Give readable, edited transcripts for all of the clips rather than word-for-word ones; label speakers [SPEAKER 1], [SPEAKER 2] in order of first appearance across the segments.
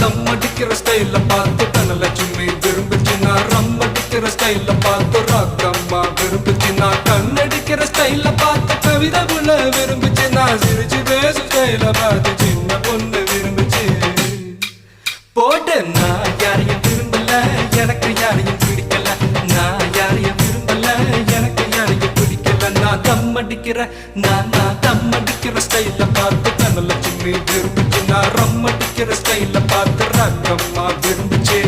[SPEAKER 1] தம் அடிக்கிற ஸ்டைல பார்த்து தனலட்சுமி விரும்புச்சுன்னா ரம் அடிக்கிற ஸ்டைல பார்த்து ராக்கம்மா விரும்புச்சுன்னா கண்ணடிக்கிற ஸ்டைல பார்த்து கவிதை புள்ள விரும்புச்சுன்னா சிரிச்சு பேசு ஸ்டைல பார்த்து சின்ன பொண்ணு விரும்புச்சு. போட்டு நான் யாரையும் விரும்பல, எனக்கு யாரையும் பிடிக்கல. நான் யாரையும் விரும்பல, எனக்கு யாரையும் பிடிக்கல. நான் தம் அடிக்கிற நான் தம் அடிக்கிற ஸ்டைல பார்த்து தனலட்சுமி விரும்புச்சு. நான் ரம் அடிக்கிற ஸ்டைல பார்த்து ராக்கம்மா விரும்புச்சு.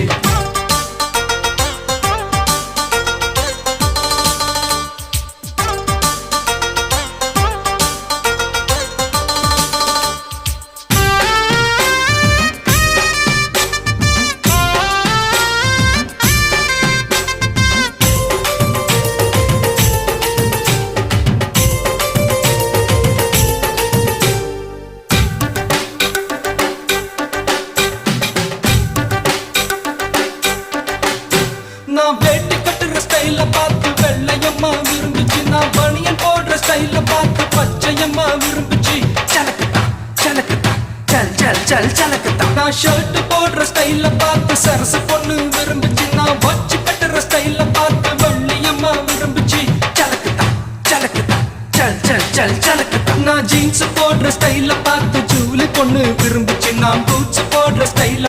[SPEAKER 1] நான் வேட்டி கட்டுற ஸ்டைல பார்த்து வெள்ளையம்மா விரும்புச்சு. நான் பனியன் போடுற ஸ்டைல பார்த்து பச்சையம்மா விரும்புச்சு. சலக்குதா சலக்குதா சல் சல் சல் சலக்குதா. நான் ஷர்ட் போடுற ஸ்டைல பார்த்து சரசு பொண்ணு விரும்புச்சு. நான் வச்சு கட்டுற ஸ்டைல பார்த்து வெள்ளையம்மா விரும்புச்சு. சலக்குதா சலக்குதா சல் சல் சல் சலக்குதா. நான் ஜீன்ஸ் போடுற ஸ்டைல பார்த்து ஜூலி பொண்ணு விரும்புச்சு. நான் பூட்ஸ் போடுற ஸ்டைல